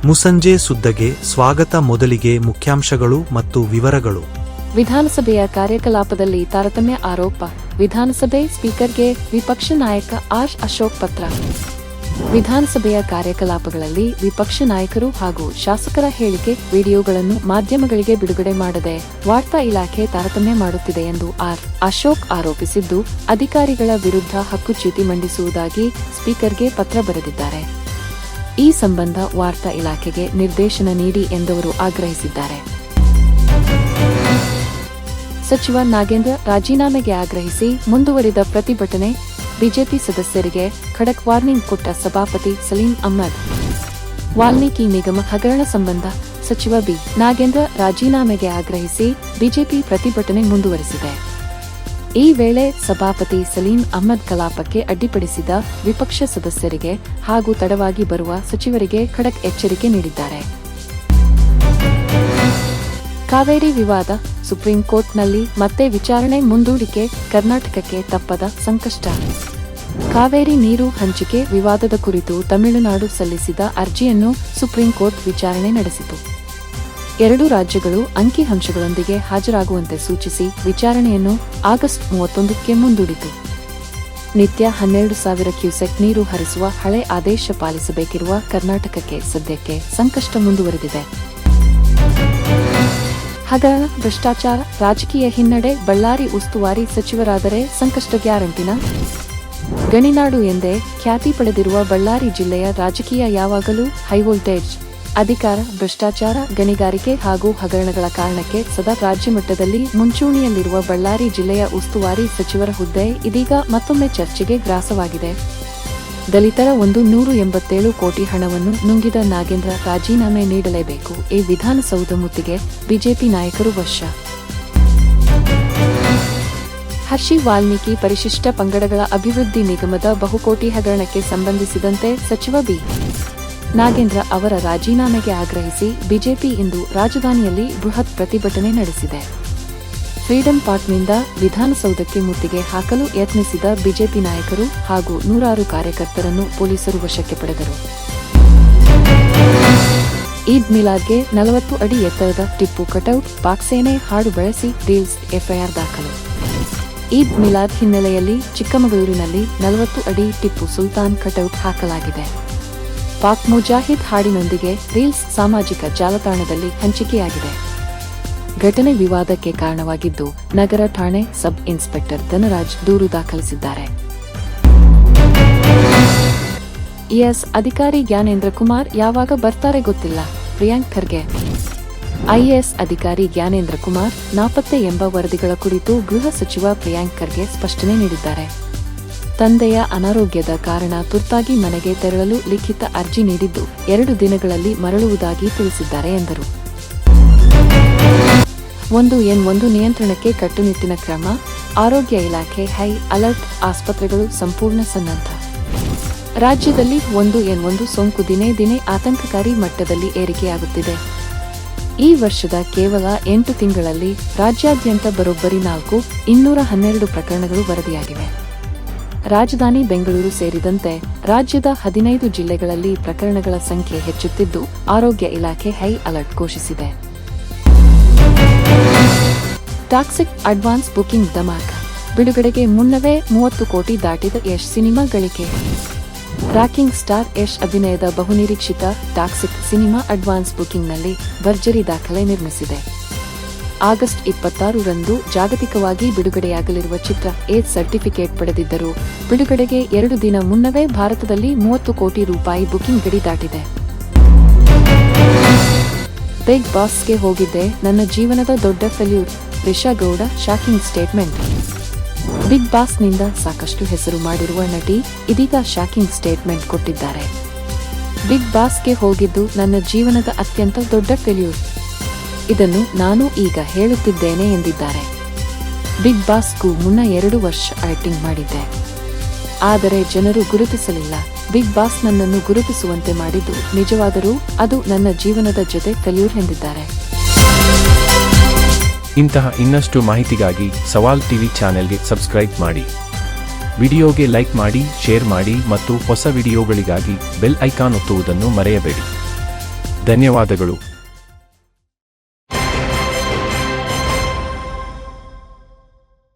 ಮುಸ್ಸಂಜೆ ಸುದ್ದಿಗೆ ಸ್ವಾಗತ. ಮೊದಲಿಗೆ ಮುಖ್ಯಾಂಶಗಳು ಮತ್ತು ವಿವರಗಳು. ವಿಧಾನಸಭೆಯ ಕಾರ್ಯಕಲಾಪದಲ್ಲಿ ತಾರತಮ್ಯ ಆರೋಪ. ವಿಧಾನಸಭೆ ಸ್ಪೀಕರ್ಗೆ ವಿಪಕ್ಷ ನಾಯಕ ಆರ್ ಅಶೋಕ್ ಪತ್ರ. ವಿಧಾನಸಭೆಯ ಕಾರ್ಯಕಲಾಪಗಳಲ್ಲಿ ವಿಪಕ್ಷ ನಾಯಕರು ಹಾಗೂ ಶಾಸಕರ ಹೇಳಿಕೆ, ವಿಡಿಯೋಗಳನ್ನು ಮಾಧ್ಯಮಗಳಿಗೆ ಬಿಡುಗಡೆ ಮಾಡದೆ ವಾರ್ತಾ ಇಲಾಖೆ ತಾರತಮ್ಯ ಮಾಡುತ್ತಿದೆ ಎಂದು ಆರ್ ಅಶೋಕ್ ಆರೋಪಿಸಿದ್ದು, ಅಧಿಕಾರಿಗಳ ವಿರುದ್ಧ ಹಕ್ಕುಚ್ಯುತಿ ಮಂಡಿಸುವುದಾಗಿ ಸ್ಪೀಕರ್ಗೆ ಪತ್ರ ಬರೆದಿದ್ದಾರೆ. ಈ ಸಂಬಂಧ ವಾರ್ತಾ ಇಲಾಖೆಗೆ ನಿರ್ದೇಶನ ನೀಡಿ ಎಂದವರು ಆಗ್ರಹಿಸಿದ್ದಾರೆ. ಸಚಿವ ನಾಗೇಂದ್ರ ರಾಜೀನಾಮೆಗೆ ಆಗ್ರಹಿಸಿ ಮುಂದುವರಿದ ಪ್ರತಿಭಟನೆ. ಬಿಜೆಪಿ ಸದಸ್ಯರಿಗೆ ಖಡಕ್ ವಾರ್ನಿಂಗ್ ಕೊಟ್ಟ ಸಭಾಪತಿ ಸಲೀಂ ಅಹ್ಮದ್. ವಾಲ್ಮೀಕಿ ನಿಗಮ ಹಗರಣ ಸಂಬಂಧ ಸಚಿವ ಬಿ. ನಾಗೇಂದ್ರ ರಾಜೀನಾಮೆಗೆ ಆಗ್ರಹಿಸಿ ಬಿಜೆಪಿ ಪ್ರತಿಭಟನೆ ಮುಂದುವರೆಸಿದೆ. ಈ ವೇಳೆ ಸಭಾಪತಿ ಸಲೀಂ ಅಹ್ಮದ್ ಕಲಾಪಕ್ಕೆ ಅಡ್ಡಿಪಡಿಸಿದ ವಿಪಕ್ಷ ಸದಸ್ಯರಿಗೆ ಹಾಗೂ ತಡವಾಗಿ ಬರುವ ಸಚಿವರಿಗೆ ಖಡಕ್ ಎಚ್ಚರಿಕೆ ನೀಡಿದ್ದಾರೆ. ಕಾವೇರಿ ವಿವಾದ, ಸುಪ್ರೀಂ ಕೋರ್ಟ್ನಲ್ಲಿ ಮತ್ತೆ ವಿಚಾರಣೆ ಮುಂದೂಡಿಕೆ, ಕರ್ನಾಟಕಕ್ಕೆ ತಪ್ಪದ ಸಂಕಷ್ಟ. ಕಾವೇರಿ ನೀರು ಹಂಚಿಕೆ ವಿವಾದದ ಕುರಿತು ತಮಿಳುನಾಡು ಸಲ್ಲಿಸಿದ ಅರ್ಜಿಯನ್ನು ಸುಪ್ರೀಂ ಕೋರ್ಟ್ ವಿಚಾರಣೆ ನಡೆಸಿತು. ಎರಡೂ ರಾಜ್ಯಗಳು ಅಂಕಿಅಂಶಗಳೊಂದಿಗೆ ಹಾಜರಾಗುವಂತೆ ಸೂಚಿಸಿ ವಿಚಾರಣೆಯನ್ನು ಆಗಸ್ಟ್ 31ಕ್ಕೆ ಮುಂದೂಡಿತು. ನಿತ್ಯ 12,000 ಕ್ಯೂಸೆಕ್ ನೀರು ಹರಿಸುವ ಹಳೆ ಆದೇಶ ಪಾಲಿಸಬೇಕಿರುವ ಕರ್ನಾಟಕಕ್ಕೆ ಸದ್ಯಕ್ಕೆ ಸಂಕಷ್ಟ ಮುಂದುವರೆದಿದೆ. ಹಗರಣ, ಭ್ರಷ್ಟಾಚಾರ, ರಾಜಕೀಯ ಹಿನ್ನಡೆ. ಬಳ್ಳಾರಿ ಉಸ್ತುವಾರಿ ಸಚಿವರಾದರೆ ಸಂಕಷ್ಟ ಗ್ಯಾರಂಟಿನ? ಗಣಿನಾಡು ಎಂದೇ ಖ್ಯಾತಿ ಪಡೆದಿರುವ ಬಳ್ಳಾರಿ ಜಿಲ್ಲೆಯ ರಾಜಕೀಯ ಯಾವಾಗಲೂ ಹೈವೋಲ್ಟೇಜ್. ಅಧಿಕಾರ, ಭ್ರಷ್ಟಾಚಾರ, ಗಣಿಗಾರಿಕೆ ಹಾಗೂ ಹಗರಣಗಳ ಕಾರಣಕ್ಕೆ ಸದಾ ರಾಜ್ಯ ಮಟ್ಟದಲ್ಲಿ ಮುಂಚೂಣಿಯಲ್ಲಿರುವ ಬಳ್ಳಾರಿ ಜಿಲ್ಲೆಯ ಉಸ್ತುವಾರಿ ಸಚಿವರ ಹುದ್ದೆ ಇದೀಗ ಮತ್ತೊಮ್ಮೆ ಚರ್ಚೆಗೆ ಗ್ರಾಸವಾಗಿದೆ. ದಲಿತರ 187 ಕೋಟಿ ಹಣವನ್ನು ನುಂಗಿದ ನಾಗೇಂದ್ರ ರಾಜೀನಾಮೆ ನೀಡಲೇಬೇಕು. ಈ ವಿಧಾನಸೌಧ ಮುತ್ತಿಗೆ ಬಿಜೆಪಿ ನಾಯಕರು ವಶ. ಹರ್ಷಿ ವಾಲ್ಮೀಕಿ ಪರಿಶಿಷ್ಟ ಪಂಗಡಗಳ ಅಭಿವೃದ್ಧಿ ನಿಗಮದ ಬಹುಕೋಟಿ ಹಗರಣಕ್ಕೆ ಸಂಬಂಧಿಸಿದಂತೆ ಸಚಿವ ಬಿ. ನಾಗೇಂದ್ರ ಅವರ ರಾಜೀನಾಮೆಗೆ ಆಗ್ರಹಿಸಿ ಬಿಜೆಪಿ ಇಂದು ರಾಜಧಾನಿಯಲ್ಲಿ ಬೃಹತ್ ಪ್ರತಿಭಟನೆ ನಡೆಸಿದೆ. ಫ್ರೀಡಂ ಪಾರ್ಕ್ನಿಂದ ವಿಧಾನಸೌಧಕ್ಕೆ ಮುತ್ತಿಗೆ ಹಾಕಲು ಯತ್ನಿಸಿದ ಬಿಜೆಪಿ ನಾಯಕರು ಹಾಗೂ ನೂರಾರು ಕಾರ್ಯಕರ್ತರನ್ನು ಪೊಲೀಸರು ವಶಕ್ಕೆ ಪಡೆದರು. ಈದ್ ಮಿಲಾದ್ಗೆ 40 ಅಡಿ ಎತ್ತರದ ಟಿಪ್ಪು ಕಟೌಟ್, ಪಾಕ್ ಸೇನೆ ಹಾಡು ಬಳಸಿ ರೀಲ್ಸ್, ಎಫ್ಐಆರ್ ದಾಖಲು. ಈದ್ ಮಿಲಾದ್ ಹಿನ್ನೆಲೆಯಲ್ಲಿ ಚಿಕ್ಕಮಗಳೂರಿನಲ್ಲಿ 40 ಅಡಿ ಟಿಪ್ಪು ಸುಲ್ತಾನ್ ಕಟೌಟ್ ಹಾಕಲಾಗಿದೆ. ಪಾಕ್ ಮುಜಾಹಿದ್ ಹಾಡಿನೊಂದಿಗೆ ರೀಲ್ಸ್ ಸಾಮಾಜಿಕ ಜಾಲತಾಣದಲ್ಲಿ ಹಂಚಿಕೆಯಾಗಿದೆ. ಘಟನೆ ವಿವಾದಕ್ಕೆ ಕಾರಣವಾಗಿದ್ದು, ನಗರ ಠಾಣೆ ಸಬ್ ಇನ್ಸ್ಪೆಕ್ಟರ್ ಧನರಾಜ್ ದೂರು ದಾಖಲಿಸಿದ್ದಾರೆ. ಐಎಎಸ್ ಅಧಿಕಾರಿ ಜ್ಞಾನೇಂದ್ರ ಕುಮಾರ್ ಯಾವಾಗ ಬರ್ತಾರೆ ಗೊತ್ತಿಲ್ಲ, ಪ್ರಿಯಾಂಕ್ ಖರ್ಗೆ. ಐಎಎಸ್ ಅಧಿಕಾರಿ ಜ್ಞಾನೇಂದ್ರ ಕುಮಾರ್ ನಾಪತ್ತೆ ಎಂಬ ವರದಿಗಳ ಕುರಿತು ಗೃಹ ಸಚಿವ ಪ್ರಿಯಾಂಕ್ ಖರ್ಗೆ ಸ್ಪಷ್ಟನೆ ನೀಡಿದ್ದಾರೆ. ತಂದೆಯ ಅನಾರೋಗ್ಯದ ಕಾರಣ ತುರ್ತಾಗಿ ಮನೆಗೆ ತೆರಳಲು ಲಿಖಿತ ಅರ್ಜಿ ನೀಡಿದ್ದು 2 ದಿನಗಳಲ್ಲಿ ಮರಳುವುದಾಗಿ ತಿಳಿಸಿದ್ದಾರೆ ಎಂದರು. 1N1 ನಿಯಂತ್ರಣಕ್ಕೆ ಕಟ್ಟುನಿಟ್ಟಿನ ಕ್ರಮ, ಆರೋಗ್ಯ ಇಲಾಖೆ ಹೈ ಅಲರ್ಟ್. ಆಸ್ಪತ್ರೆಗಳು ಸಂಪೂರ್ಣ ಸನ್ನದ್ಧ. ರಾಜ್ಯದಲ್ಲಿ 1N1 ಸೋಂಕು ದಿನೇ ದಿನೇ ಆತಂಕಕಾರಿ ಮಟ್ಟದಲ್ಲಿ ಏರಿಕೆಯಾಗುತ್ತಿದೆ. ಈ ವರ್ಷದ ಕೇವಲ 8 ತಿಂಗಳಲ್ಲಿ ರಾಜ್ಯಾದ್ಯಂತ ಬರೋಬ್ಬರಿ 212 ಪ್ರಕರಣಗಳು ವರದಿಯಾಗಿವೆ. ರಾಜಧಾನಿ ಬೆಂಗಳೂರು ಸೇರಿದಂತೆ ರಾಜ್ಯದ 15 ಜಿಲ್ಲೆಗಳಲ್ಲಿ ಪ್ರಕರಣಗಳ ಸಂಖ್ಯೆ ಹೆಚ್ಚುತ್ತಿದ್ದು, ಆರೋಗ್ಯ ಇಲಾಖೆ ಹೈ ಅಲರ್ಟ್ ಘೋಷಿಸಿದೆ. Toxic advance booking dhamaka. ಬಿಡುಗಡೆಗೆ ಮುನ್ನವೇ 30 ಕೋಟಿ ದಾಟಿದ ಯಶ್ ಸಿನಿಮಾ ಗಳಿಕೆ. ರಾಕಿಂಗ್ ಸ್ಟಾರ್ ಯಶ್ ಅಭಿನಯದ ಬಹುನಿರೀಕ್ಷಿತ ಟಾಕ್ಸಿಕ್ ಸಿನಿಮಾ ಅಡ್ವಾನ್ಸ್ ಬುಕಿಂಗ್ನಲ್ಲಿ ಭರ್ಜರಿ ದಾಖಲೆ ನಿರ್ಮಿಸಿದೆ. ಆಗಸ್ಟ್ 26ರಂದು ಜಾಗತಿಕವಾಗಿ ಬಿಡುಗಡೆಯಾಗಲಿರುವ ಚಿತ್ರ ಎ ಸರ್ಟಿಫಿಕೇಟ್ ಪಡೆದಿದ್ದರೂ ಬಿಡುಗಡೆಗೆ 2 ದಿನ ಮುನ್ನವೇ ಭಾರತದಲ್ಲಿ 30 ಕೋಟಿ ರೂಪಾಯಿ ಬುಕಿಂಗ್ ಗಡಿ ದಾಟಿದೆ. ಬಿಗ್ ಬಾಸ್ಗೆ ಹೋಗಿದ್ದೆ, ನನ್ನ ಜೀವನದ ದೊಡ್ಡ failure. Risha Gowda shocking statement. Big ಬಾಸ್ನಿಂದ ಸಾಕಷ್ಟು ಹೆಸರು ಮಾಡಿರುವ ನಟಿ ಇದೀಗ ಶಾಕಿಂಗ್ ಸ್ಟೇಟ್ಮೆಂಟ್ ಕೊಟ್ಟಿದ್ದಾರೆ. ಬಿಗ್ ಬಾಸ್ಗೆ ಹೋಗಿದ್ದು ನನ್ನ ಜೀವನದ ಅತ್ಯಂತ ದೊಡ್ಡ ಫೇಲ್ಯೂರ್. ಇದನ್ನು ನಾನು ಈಗ ಹೇಳುತ್ತಿದ್ದೇನೆ ಎಂದಿದ್ದಾರೆ. ಬಿಗ್ ಬಾಸ್ಗೂ ಮುನ್ನ 2 ವರ್ಷ ಆಕ್ಟಿಂಗ್ ಮಾಡಿದ್ದೆ, ಆದರೆ ಜನರು ಗುರುತಿಸಲಿಲ್ಲ. ಬಿಗ್ ಬಾಸ್ ನನ್ನನ್ನು ಗುರುತಿಸುವಂತೆ ಮಾಡಿದ್ದು ನಿಜವಾದರೂ ಅದು ನನ್ನ ಜೀವನದ ಜೊತೆ ಫೇಲ್ಯೂರ್ ಎಂದಿದ್ದಾರೆ. ಇಂತಹ ಇನ್ನಷ್ಟು ಮಾಹಿತಿಗಾಗಿ ಸವಾಲ್ ಟಿವಿ ಚಾನೆಲ್ಗೆ ಸಬ್ಸ್ಕ್ರೈಬ್ ಮಾಡಿ. ವಿಡಿಯೋಗೆ ಲೈಕ್ ಮಾಡಿ, ಶೇರ್ ಮಾಡಿ ಮತ್ತು ಹೊಸ ವಿಡಿಯೋಗಳಿಗಾಗಿ ಬೆಲ್ ಐಕಾನ್ ಒತ್ತುವುದನ್ನು ಮರೆಯಬೇಡಿ. ಧನ್ಯವಾದಗಳು.